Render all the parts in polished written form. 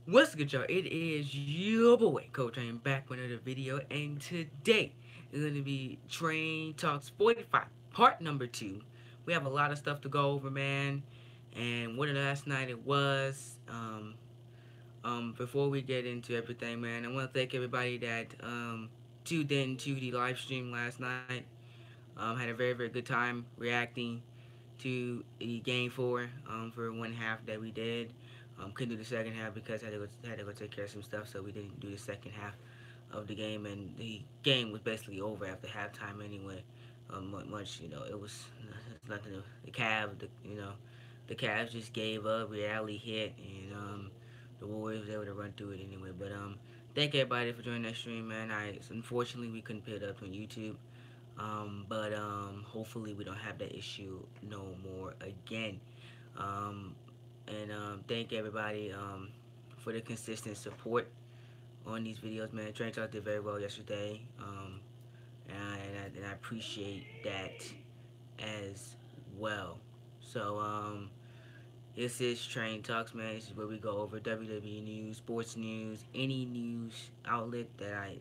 What's good, y'all? It is your boy, Coach. I am back with another video, and today is going to be Train Talks 45, part number 2. We have a lot of stuff to go over, man, and what a last night it was. Before we get into everything, man, I want to thank everybody that tuned in to the live stream last night. Had a very, very good time reacting to the game for one half that we did. Couldn't do the second half because I had to go take care of some stuff, so we didn't do the second half of the game, and the game was basically over after halftime anyway. Much it was nothing. The Cavs just gave up. Reality hit, and the Warriors were able to run through it anyway. But thank everybody for joining that stream, man. Unfortunately we couldn't put it up on YouTube. But hopefully we don't have that issue no more again. Um, and thank everybody for the consistent support on these videos, man. Train Talk did very well yesterday, and I appreciate that as well. So this is Train Talks, man. This is where we go over WWE news, sports news, any news outlet that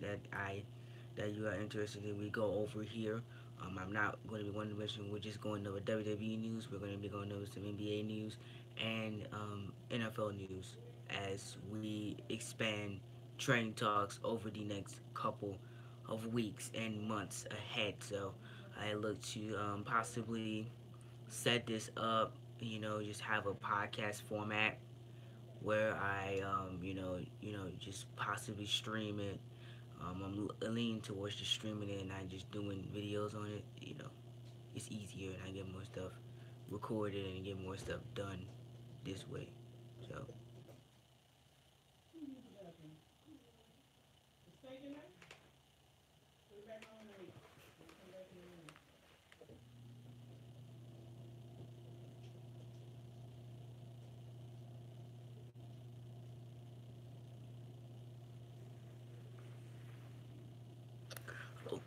you are interested in. We go over here. I'm not going to be one mention. We're just going over WWE news. We're going to be going over some NBA news and NFL news as we expand Train Talks over the next couple of weeks and months ahead. So I look to possibly set this up. Just have a podcast format where I just possibly stream it. I'm leaning towards just streaming it and not just doing videos on it. It's easier and I get more stuff recorded and get more stuff done this way. So oh,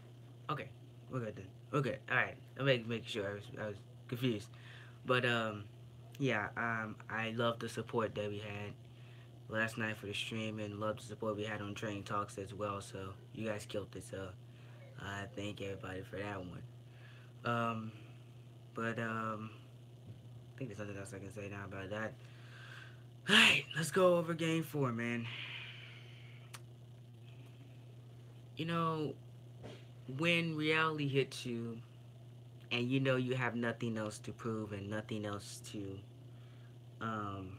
okay, we're good then. We're good. All right. I'm making sure I was confused, but yeah, I love the support that we had last night for the stream and love the support we had on Train Talks as well. So you guys killed it. So I thank everybody for that one. Um, but I think there's nothing else I can say now about that. Alright, let's go over game 4, man. You know, when reality hits you and you have nothing else to prove and nothing else to um,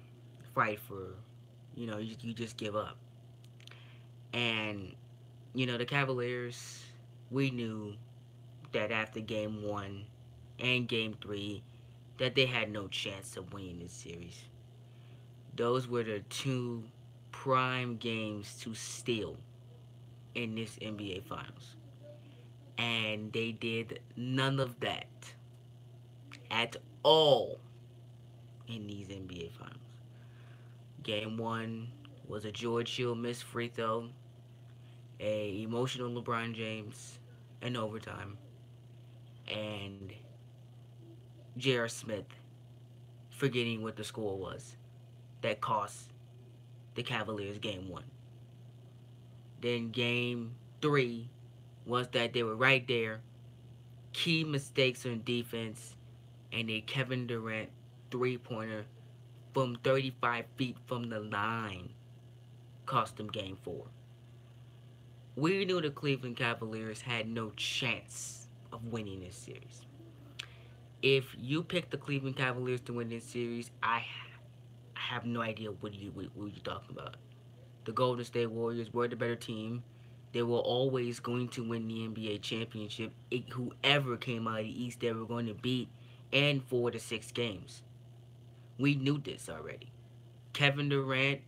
fight for, you just give up. And, the Cavaliers, we knew that after game 1 and game 3, that they had no chance of winning this series. Those were the two prime games to steal in this NBA Finals. And they did none of that at all in these NBA Finals. Game 1 was a George Hill missed free throw, a emotional LeBron James in overtime, and J.R. Smith forgetting what the score was that cost the Cavaliers game 1. Then game 3 was that they were right there, key mistakes on defense, and a Kevin Durant three-pointer from 35 feet from the line cost them game 4. We knew the Cleveland Cavaliers had no chance of winning this series. If you pick the Cleveland Cavaliers to win this series, I have no idea what you're talking about. The Golden State Warriors were the better team. They were always going to win the NBA championship. Whoever came out of the East, they were going to beat in 4 to 6 games. We knew this already. Kevin Durant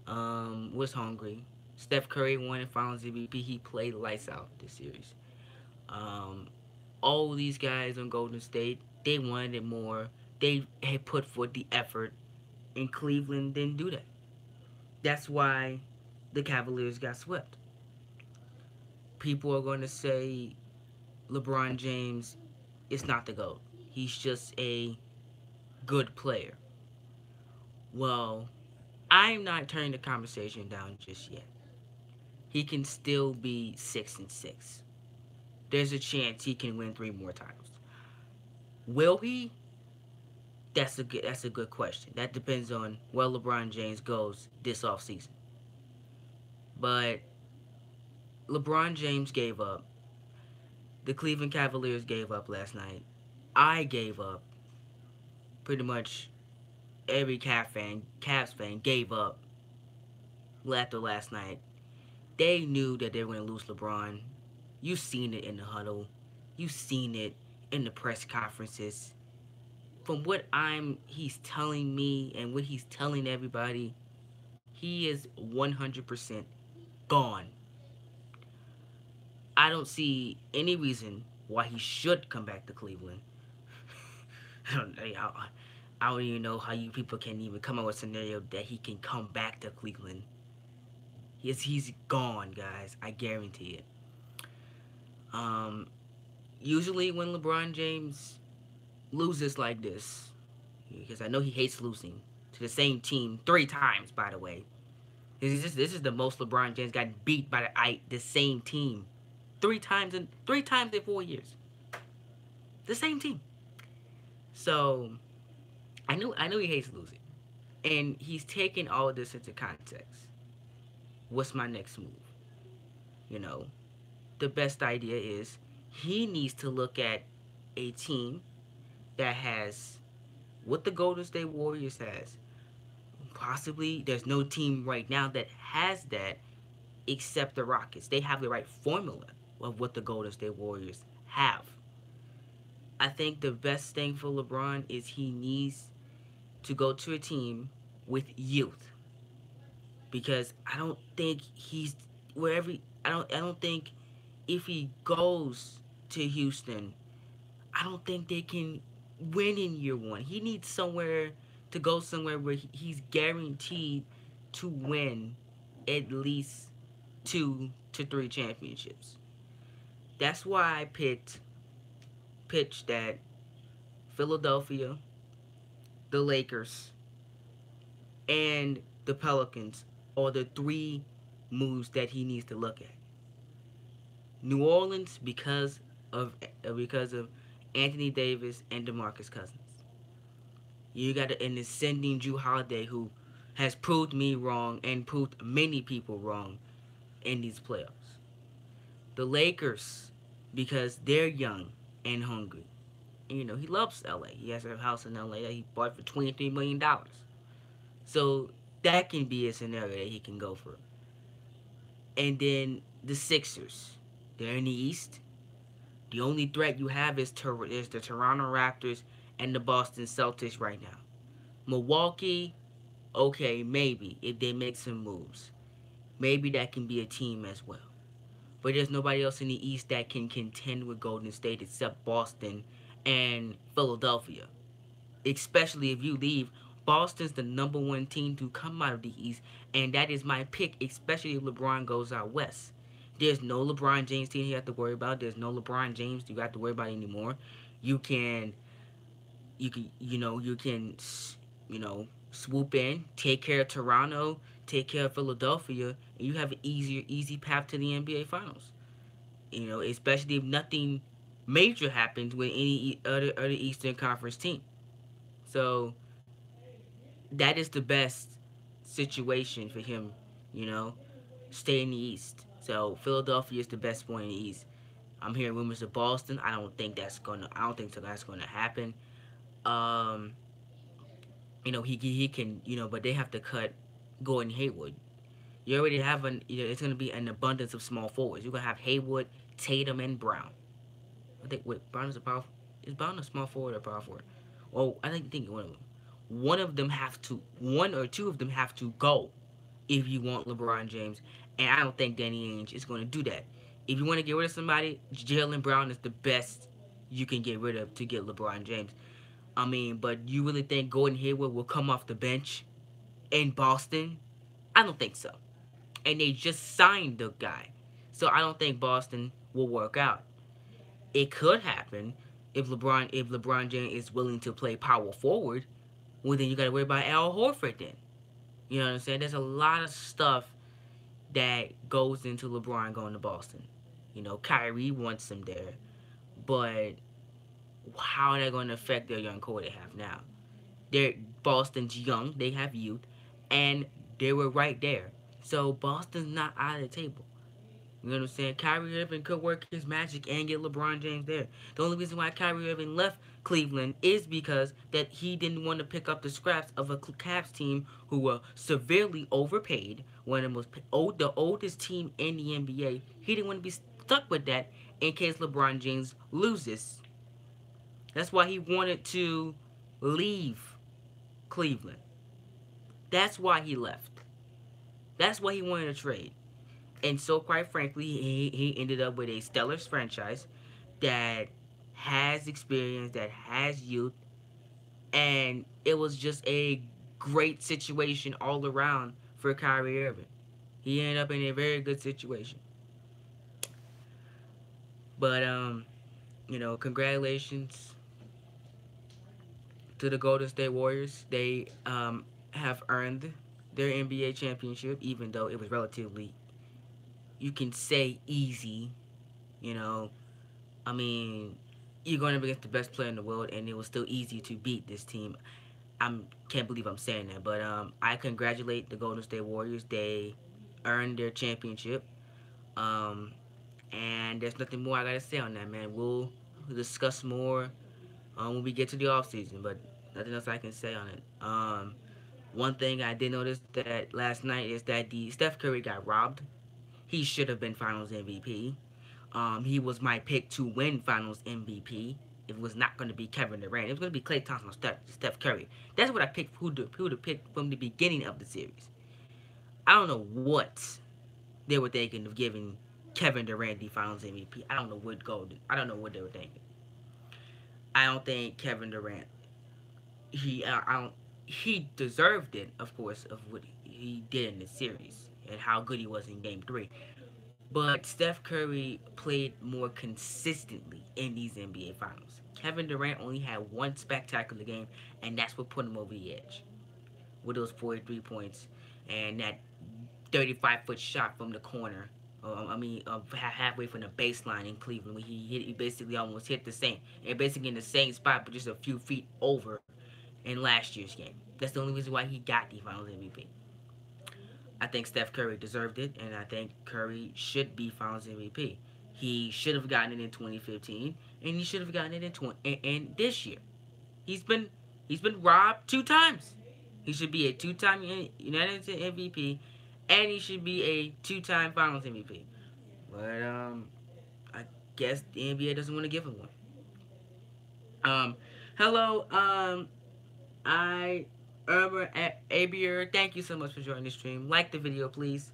was hungry. Steph Curry won the Finals MVP. He played lights out this series. All these guys on Golden State, they wanted it more. They had put forth the effort, and Cleveland didn't do that. That's why the Cavaliers got swept. People are going to say LeBron James is not the GOAT. He's just a good player. Well, I'm not turning the conversation down just yet. He can still be 6-6. There's a chance he can win 3 more titles. Will he? That's a good question. That depends on where LeBron James goes this offseason. But LeBron James gave up. The Cleveland Cavaliers gave up last night. I gave up. Pretty much every Cavs fan gave up after last night. They knew that they were going to lose LeBron. You've seen it in the huddle. You've seen it in the press conferences. From what he's telling me and what he's telling everybody, he is 100% gone. I don't see any reason why he should come back to Cleveland. I don't even know how you people can even come up with a scenario that he can come back to Cleveland. He's gone, guys. I guarantee it. Um, Usually when LeBron James loses like this, because I know he hates losing to the same team 3 times. By the way, this is the most LeBron James got beat by the same team 3 times in 4 years. The same team. So I know he hates losing, and he's taking all of this into context. What's my next move? You know, the best idea is he needs to look at a team that has what the Golden State Warriors has. Possibly there's no team right now that has that except the Rockets. They have the right formula of what the Golden State Warriors have. I think the best thing for LeBron is he needs to go to a team with youth, because I don't think he's wherever. I don't think if he goes to Houston, I don't think they can win in year one. He needs somewhere to go somewhere where he's guaranteed to win at least 2 to 3 championships. That's why I pitched that Philadelphia, the Lakers, and the Pelicans are the 3 moves that he needs to look at. New Orleans because of Anthony Davis and DeMarcus Cousins. You got an ascending Drew Holiday who has proved me wrong and proved many people wrong in these playoffs. The Lakers because they're young and hungry. And, he loves LA. He has a house in LA that he bought for $23 million. So that can be a scenario that he can go for. And then the Sixers. They're in the East. The only threat you have is the Toronto Raptors and the Boston Celtics right now. Milwaukee, okay, maybe if they make some moves. Maybe that can be a team as well. But there's nobody else in the East that can contend with Golden State except Boston and Philadelphia. Especially if you leave, Boston's the number 1 team to come out of the East, and that is my pick, especially if LeBron goes out west. There's no LeBron James team you have to worry about. There's no LeBron James you have to worry about anymore. You can, swoop in, take care of Toronto, take care of Philadelphia, and you have an easy path to the NBA Finals. Especially if nothing major happens with any other Eastern Conference team. So that is the best situation for him. You know, stay in the East. So Philadelphia is the best point in the East. I'm hearing rumors of Boston. I don't think that's gonna happen. Um, he can, but they have to cut Gordon Hayward. You already have it's gonna be an abundance of small forwards. You're gonna have Hayward, Tatum, and Brown. I think Brown is a power. Is Brown a small forward or power forward? Well, I think one of them. One or two of them have to go if you want LeBron James, and I don't think Danny Ainge is going to do that. If you want to get rid of somebody, Jaylen Brown is the best you can get rid of to get LeBron James. But you really think Gordon Hayward will come off the bench in Boston? I don't think so. And they just signed the guy, so I don't think Boston will work out. It could happen if LeBron James is willing to play power forward. Well, then you got to worry about Al Horford then. You know what I'm saying? There's a lot of stuff that goes into LeBron going to Boston. You know, Kyrie wants him there, but how are they going to affect their young core they have now? They're Boston's young, they have youth, and they were right there. So Boston's not out of the table. You know what I'm saying? Kyrie Irving could work his magic and get LeBron James there. The only reason why Kyrie Irving left Cleveland is because that he didn't want to pick up the scraps of a Cavs team who were severely overpaid, one of the the oldest team in the NBA. He didn't want to be stuck with that in case LeBron James loses. That's why he wanted to leave Cleveland. That's why he left. That's why he wanted to trade. And so, quite frankly, he ended up with a stellar franchise that has experience, that has youth, and it was just a great situation all around for Kyrie Irving. He ended up in a very good situation. But congratulations to the Golden State Warriors. They have earned their NBA championship, even though it was relatively, you can say, easy. You know, I mean, you're going up against the best player in the world, and it was still easy to beat this team. I can't believe I'm saying that, but I congratulate the Golden State Warriors. They earned their championship, um, and there's nothing more I gotta say on that, man. We'll discuss more when we get to the off season, but nothing else I can say on it. One thing I did notice that last night is that the Steph Curry got robbed. He should have been Finals MVP. He was my pick to win Finals MVP. It was not going to be Kevin Durant. It was going to be Klay Thompson or Steph Curry. That's what I picked who to pick from the beginning of the series. I don't know what they were thinking of giving Kevin Durant the Finals MVP. I don't know what golden. I don't know what they were thinking. I don't think Kevin Durant. I don't. He deserved it, of course, of what he did in the series and how good he was in Game 3. But Steph Curry played more consistently in these NBA Finals. Kevin Durant only had one spectacular game, and that's what put him over the edge with those 43 points and that 35-foot shot from the corner. Halfway from the baseline in Cleveland, when he basically almost hit the same, and basically in the same spot, but just a few feet over in last year's game. That's the only reason why he got the Finals MVP. I think Steph Curry deserved it, and I think Curry should be Finals MVP. He should have gotten it in 2015, and he should have gotten it in this year. He's been he's been robbed 2 times. He should be a 2-time United States MVP, and he should be a 2-time Finals MVP. But I guess the NBA doesn't want to give him one. Um, hello, I Abier, thank you so much for joining the stream. Like the video, please.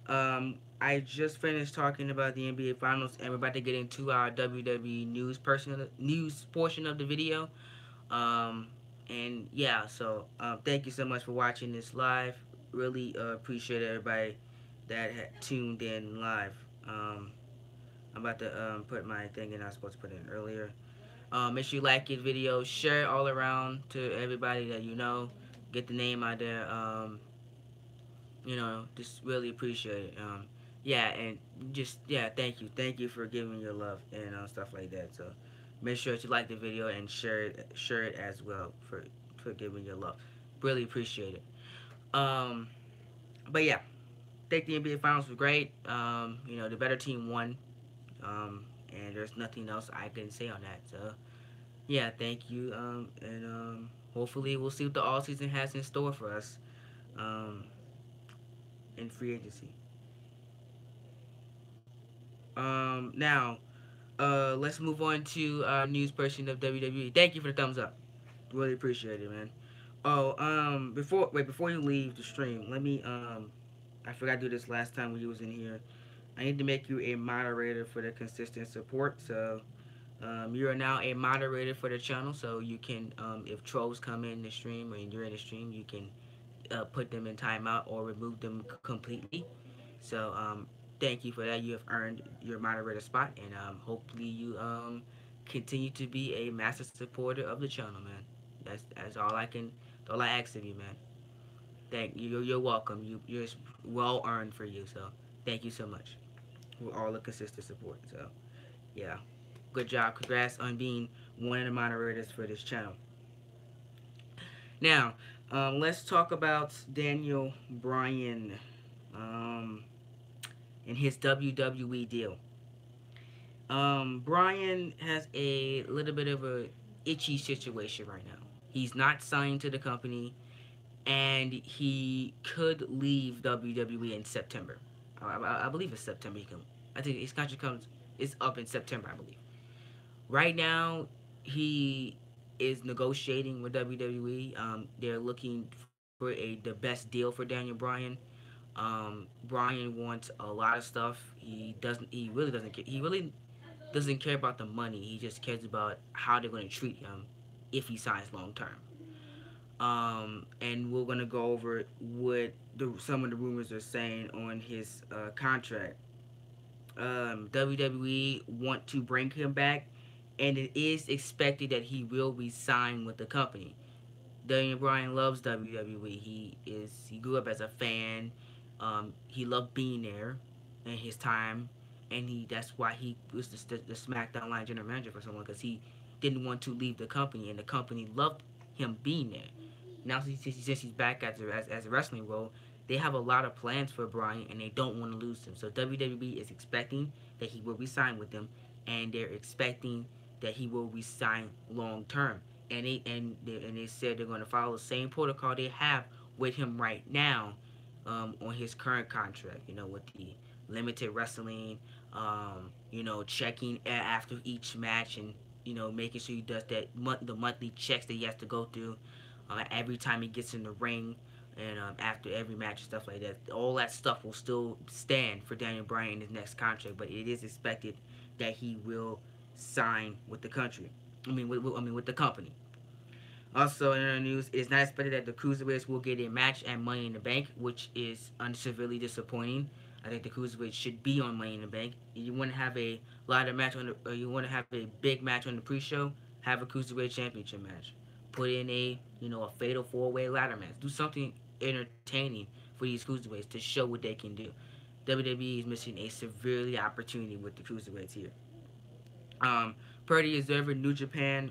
I just finished talking about the NBA Finals, and we're about to get into our WWE news portion of the video. Um, and yeah, so thank you so much for watching this live. Really appreciate everybody that tuned in live. I'm about to put my thing in. I was supposed to put it in earlier. Make sure you like your video, share it all around to everybody that you know. Get the name out there. Just really appreciate it. Yeah, and just yeah, thank you for giving your love and stuff like that. So make sure to like the video and share it as well for giving your love. Really appreciate it. Um, but yeah, think the NBA Finals was great. The better team won. And there's nothing else I can say on that. So yeah, thank you. And hopefully we'll see what the all season has in store for us. Um, in free agency. Now, let's move on to our news portion of WWE. Thank you for the thumbs up. Really appreciate it, man. Oh, before you leave the stream, let me I forgot to do this last time when you was in here. I need to make you a moderator for the consistent support. So, you are now a moderator for the channel. So you can, if trolls come in the stream or you're in the stream, you can put them in timeout or remove them completely. So thank you for that. You have earned your moderator spot, and hopefully you continue to be a massive supporter of the channel, man. That's all I can. All I ask of you, man. Thank you. You're welcome. You're well earned for you. So thank you so much for all the consistent support. So yeah, good job. Congrats on being one of the moderators for this channel. Now, let's talk about Daniel Bryan um, and his WWE deal. Bryan has a little bit of a itchy situation right now. He's not signed to the company, and he could leave WWE in September. I believe it's September. He can. I think his contract comes. It's up in September, I believe. Right now, he is negotiating with WWE. They're looking for the best deal for Daniel Bryan. Bryan wants a lot of stuff. He doesn't. He really doesn't care. He really doesn't care about the money. He just cares about how they're going to treat him if he signs long term. And we're gonna go over what some of the rumors are saying on his contract. WWE want to bring him back, and it is expected that he will resign with the company. Daniel Bryan loves WWE. He grew up as a fan. He loved being there in his time, and that's why he was the SmackDown line general manager for someone because he didn't want to leave the company, and the company loved him being there. Now since he's back as a wrestling role, they have a lot of plans for Bryan, and they don't want to lose him. So WWE is expecting that he will resign with them, and they're expecting that he will resign long term. And they said they're going to follow the same protocol they have with him right now, on his current contract. With the limited wrestling, checking after each match, and making sure he does the monthly checks that he has to go through every time he gets in the ring, and after every match and stuff like that. All that stuff will still stand for Daniel Bryan in his next contract, but it is expected that he will sign with the country. With the company. Also, in the news, it is not expected that the Cruiserweights will get a match at Money in the Bank, which is severely disappointing. I think the Cruiserweights should be on Money in the Bank. You want to have a ladder match you want to have a big match on the pre-show, have a Cruiserweight Championship match. Put in a fatal four-way ladder match. Do something entertaining for these Cruiserweights to show what they can do. WWE is missing a severely opportunity with the Cruiserweights here. Per the Observer, New Japan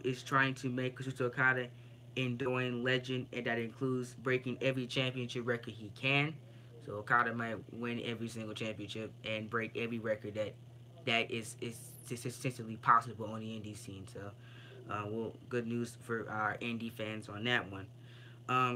is trying to make Kazuchika Okada enduring legend, and that includes breaking every championship record he can. So Okada might win every single championship and break every record that is essentially possible on the indie scene. So, good news for our indie fans on that one.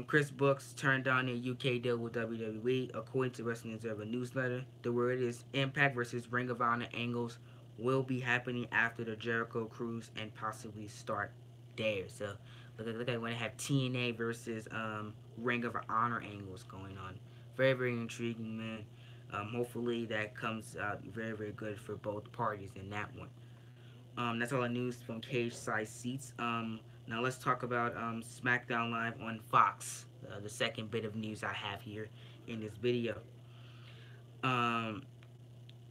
Chris Brooks turned down a UK deal with WWE, according to Wrestling Observer newsletter. The word is Impact versus Ring of Honor angles will be happening after the Jericho Cruise and possibly start there. So look like we're gonna have TNA versus Ring of Honor angles going on. Very very intriguing, man. Hopefully that comes out very very good for both parties in that one. That's all the news from Cage Side Seats. Now let's talk about SmackDown Live on Fox. The second bit of news I have here in this video. Um,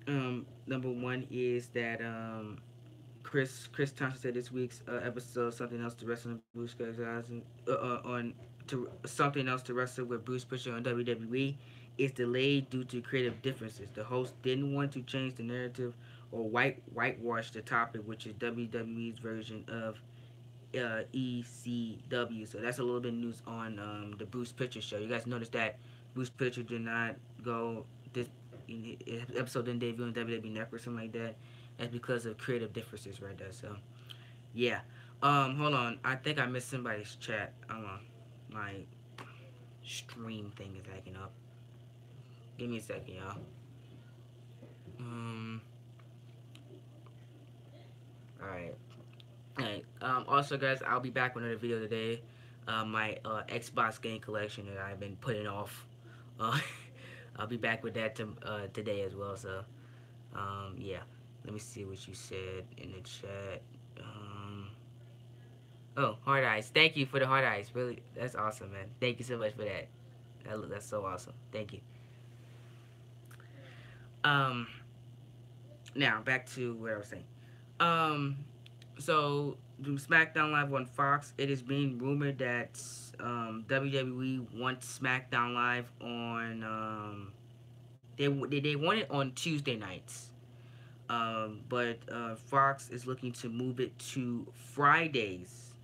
Number one is that Chris Thompson said this week's episode something else to wrestle with Bruce on to something else to wrestle with Bruce Prichard on WWE is delayed due to creative differences. The host didn't want to change the narrative or whitewash the topic, which is WWE's version of ECW. So that's a little bit of news on the Bruce Prichard show. You guys noticed that Bruce Prichard did not go this episode didn't debut on WWE Network or something like that. That's because of creative differences right there. So yeah. Hold on. I think I missed somebody's chat. My stream thing is acting up. Give me a second, y'all. Um. All right. Alright. Also, guys, I'll be back with another video today. My Xbox game collection that I've been putting off. Uh, I'll be back with that today as well. So, yeah. Let me see what you said in the chat. Oh, hard eyes. Thank you for the hard eyes. Really, that's awesome, man. Thank you so much for that. That's so awesome. Thank you. Um, Now back to what I was saying. Um, so SmackDown Live on Fox. It is being rumored that WWE wants SmackDown Live on. They want it on Tuesday nights. But Fox is looking to move it to Fridays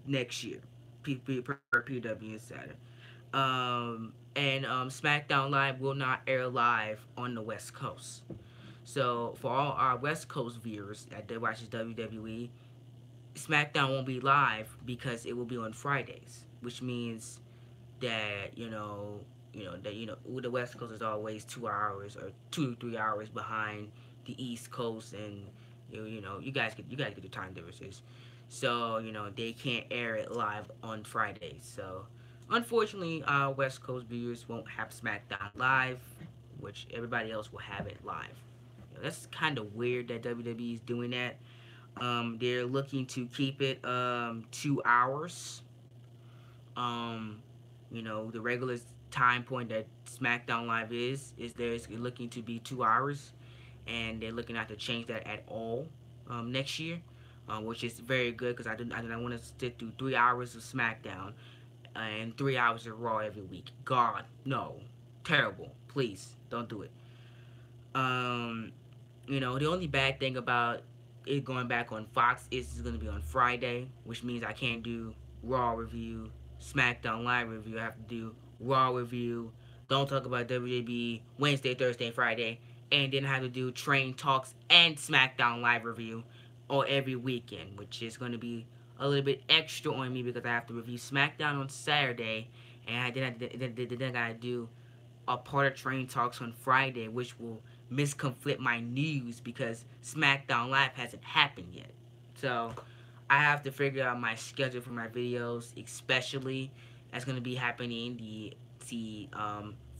next year, per PW Insider. And SmackDown Live will not air live on the West Coast. So for all our West Coast viewers that watches WWE, SmackDown won't be live because it will be on Fridays, which means that the West Coast is always 2 hours or 2 to 3 hours behind the East Coast, and you guys get the time differences, so they can't air it live on Fridays. So unfortunately, our West Coast viewers won't have SmackDown live, which everybody else will have it live. That's kind of weird that WWE is doing that. They're looking to keep it 2 hours. Um, the regular time point that SmackDown Live is there's looking to be 2 hours, and they're looking not to change that at all next year, which is very good because I do not want to sit through 3 hours of SmackDown and 3 hours of Raw every week. God, no, terrible. Please don't do it. Um, the only bad thing about it going back on Fox is it's going to be on Friday, which means I can't do Raw review, SmackDown Live review. I have to do Raw review. Don't talk about WWE Wednesday, Thursday, Friday, and then I have to do Train Talks and SmackDown Live review or every weekend, which is going to be a little bit extra on me because I have to review SmackDown on Saturday, and then I gotta do a part of Train Talks on Friday, which will misconflict my news because SmackDown Live hasn't happened yet. So I have to figure out my schedule for my videos, especially that's going to be happening the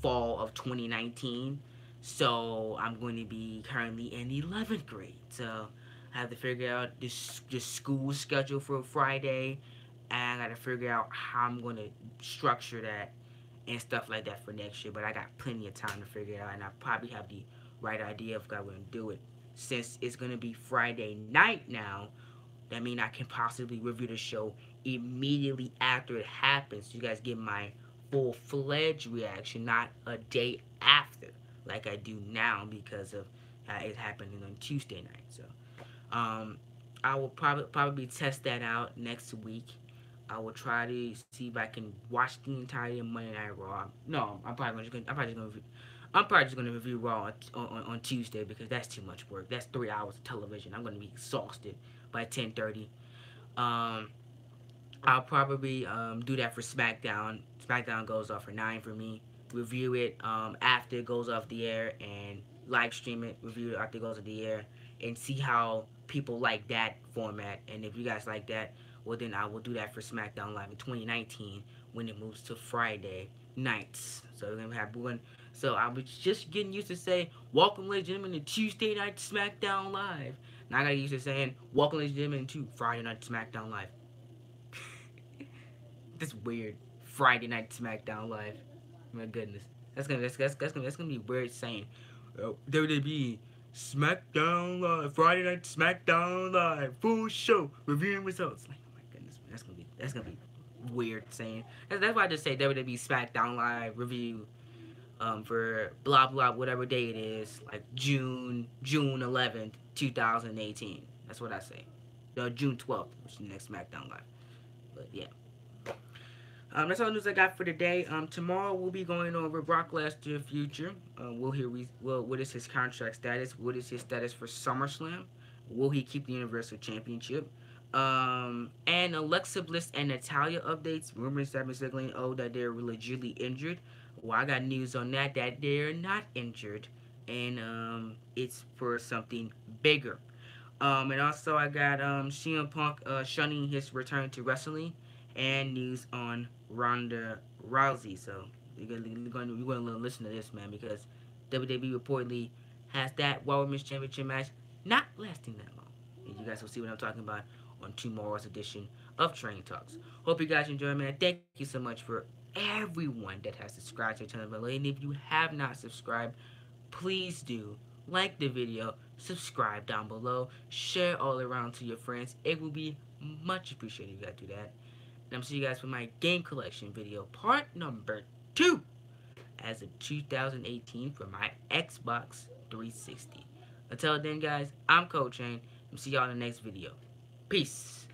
fall of 2019. So I'm going to be currently in 11th grade. So I have to figure out this school schedule for Friday, and I got to figure out how I'm going to structure that and stuff like that for next year. But I got plenty of time to figure it out, and I probably have the right idea of how I'm going to do it. Since it's going to be Friday night now, that means I can possibly review the show immediately after it happens. So you guys get my full-fledged reaction, not a day after, like I do now because of it's happening on Tuesday night. So um, I will probably test that out next week. I will try to see if I can watch the entire Monday Night Raw. No, I'm probably just gonna review Raw on Tuesday because that's too much work. That's 3 hours of television. I'm gonna be exhausted by 10:30. Um, I'll probably do that for SmackDown. SmackDown goes off for 9 for me. Review it after it goes off the air and live stream it. Review it after it goes off the air and see how people like that format. And if you guys like that, well then I will do that for SmackDown Live in 2019 when it moves to Friday nights. So we're gonna have one. So I was just getting used to saying, "Welcome, ladies and gentlemen, to Tuesday Night SmackDown Live." Now I got used to saying, "Welcome, ladies and gentlemen, to Friday Night SmackDown Live." This weird Friday Night SmackDown Live. My goodness, that's gonna be weird saying, WWE SmackDown Live, Friday Night SmackDown Live, full show, reviewing results. Like, oh my goodness, man, that's gonna be weird saying. That's why I just say WWE SmackDown Live review for blah blah whatever day it is, like June 11th, 2018. That's what I say. June 12th, which is the next SmackDown Live. But yeah. That's all the news I got for today. Tomorrow we'll be going over Brock Lesnar future. What is his contract status? What is his status for SummerSlam? Will he keep the Universal Championship? And Alexa Bliss and Natalia updates. Rumors have been circulating that they're legitimately injured. Well, I got news on that they're not injured, and it's for something bigger. And also I got CM Punk shunning his return to wrestling, and news on Ronda Rousey. So you're gonna listen to this, man, because WWE reportedly has that Raw Women's Championship match not lasting that long. And you guys will see what I'm talking about on tomorrow's edition of Train Talks. Hope you guys enjoy, man. Thank you so much for everyone that has subscribed to the channel. And if you have not subscribed, please do. like the video, subscribe down below, share all around to your friends. It will be much appreciated if you guys do that. And I'm see you guys for my game collection video, part number 2, as of 2018 for my Xbox 360. Until then, guys, I'm Coach Shane. See y'all in the next video. Peace.